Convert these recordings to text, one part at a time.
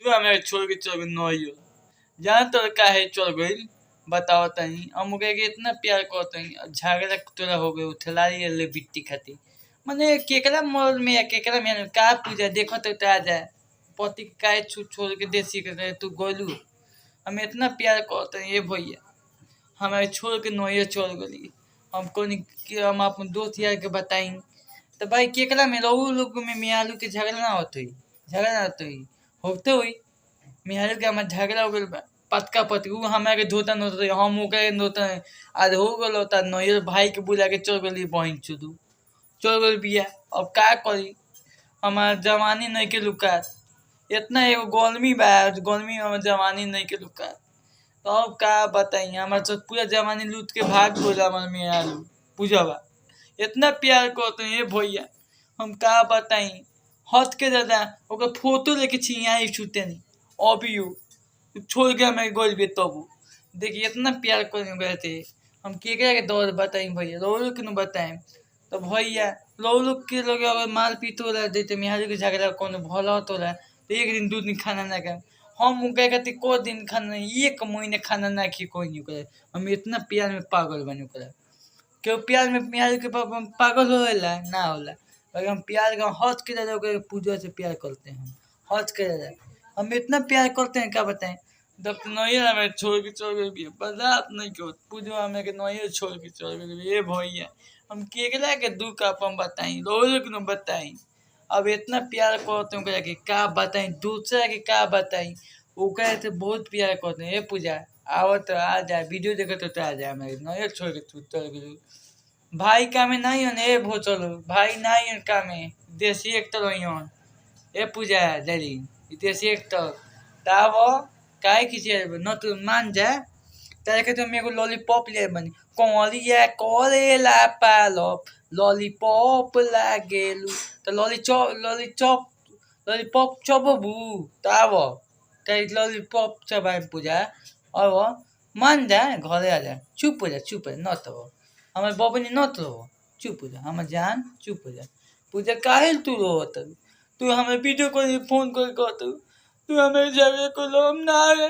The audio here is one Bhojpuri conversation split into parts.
तू हमें छोड़ के चल गई नहियो जान तो काहे चल गई बताओ तनी हम ओकरा के इतना प्यार करते हैं झगड़ा तोरा हो गए उठला ले बिट्टी खाती मने केकरा मोल में या केकरा में का पूजा देखो तो आ जाए पति काहे छोड़ के देसी के तू गोलू हम इतना प्यार करते हैं ये भैया हमारे छोड़ के नहियो चल गई हम कौन हम अपन दोस्त यार के बताई तो भाई केकरा में रहू लोग में मियालू के झगड़ा ना होते झगड़ा ना होते हुई मियालू के हमारे झगड़ा हो गया पतका पतक उ हमारे के धोता नोता हम ओकरे धोता आज हो गल होता नैयर भाई के बुला के चल गई बहन चुदू चल गई बिया अब का करी हमार जवानी नहीं के लुका इतना एगो गोलमी बा गोलमी में हमार जवानी नहीं के लुका तो अब का बताई हमार तो पूरा जवानी लूट के भाग बोला हमार मियालू पूजवा इतना प्यार करते हैं ये भैया हम का बताई हट के दादा ओकर फोटो लेके छियाई छूते नहीं अभी छोड़ के हमें गोल भी तब देखिए इतना प्यार करने बैठे हम के दौर बताई भैया लोलू के बताएं तो भैया लोलू के लोग अगर माल पीत हो रहा देते मियालू के झगड़ा कौन भला तो रहा तो एक दिन दो दिन खाना ना खाए हम कहे कहते को दिन खाना एक महीने खाना ना खी कोई नहीं करे हम इतना प्यार में पागल बने करे क्यों प्यार में मियालू के पागल होला ना होला अगर हम प्यार का हज के दादा पूजा से प्यार करते हैं हम हज के दादा हम इतना प्यार करते हैं क्या बताएं जब नैयर हमें छोड़ के चल गई बर्दाश्त नहीं क्यों पूजा हमें के नैयर छोड़ के चल गई ये भैया हम केकरा के दुख अपन बताई लोग के बताई अब इतना प्यार करते हैं कि का बताई दूसरा के का बताई ओकरा से बहुत प्यार करते हैं ये पूजा आवत तो आ जाए वीडियो देखे तो आ जाए हमारे नैयर छोड़ के तू चल गई भाई का में नहीं हो ए भो चलो भाई नहीं है का में देसी एक तो नहीं हो ए पूजा दिल्ली देसी एक तो ताव काहे खींचे न तो मान जाए तेरे के तो मेरे को लॉलीपॉप ले बनी कौलिया करेला पालप लॉलीपॉप लागेलू तो लॉलीपॉप चबबू ताव ते लॉलीपॉप चबाए पूजा और मान जाए घरे आ जाए चुप हो जा न तो हमारे बबनी न तो चुप हो जा हमारे जान चुप हो जा पूजा काहे तू रोत तू हमें वीडियो कॉल फोन कर तू हमें झगड़े को लोम ना है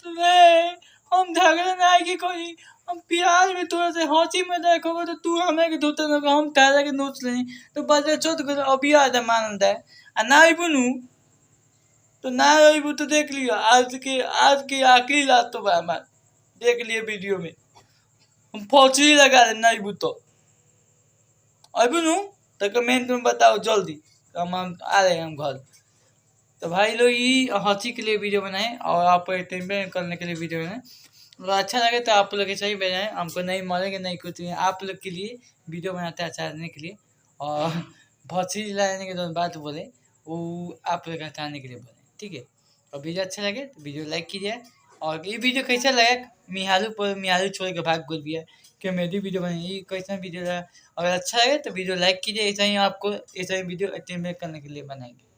तुम्हें हम झगड़ा ना की कोई हम प्यार में थोड़ा से हंसी में देखोगे तो तू हमें के धोते ना हम तारा के नोच लें तो बच्चा छोट कर अभी आधा मानता है आ ना ही बुनू तो ना ही तो देख लियो आज की आखिरी रात तो हमार देख लिए वीडियो में हम फौजी लगा रहे नहीं बुतो अभी नू तो कमेंट में बताओ जल्दी हम आ रहे हैं हम घर तो भाई लोग ये हंसी के लिए वीडियो बनाए और आप एंटरटेनमेंट करने के लिए वीडियो बनाए और अच्छा लगे तो आप लोग ऐसा ही बनाएं हमको नहीं मरेंगे नहीं कुछ नहीं आप लोग के लिए वीडियो बनाते हैं अच्छा रहने के लिए और हंसी लाने के बात बोले वो आप लोग हटाने के लिए बोले ठीक है और वीडियो अच्छा लगे तो वीडियो लाइक कीजिए और ये वीडियो कैसा लगा मियालू छोड़ के भाग बोल दिया कि मेरी वीडियो बनी ये कैसा वीडियो लगा अगर अच्छा लगे तो वीडियो लाइक कीजिए ऐसा ही आपको ऐसा ही वीडियो एंटरटेनमेंट करने के लिए बनाएंगे।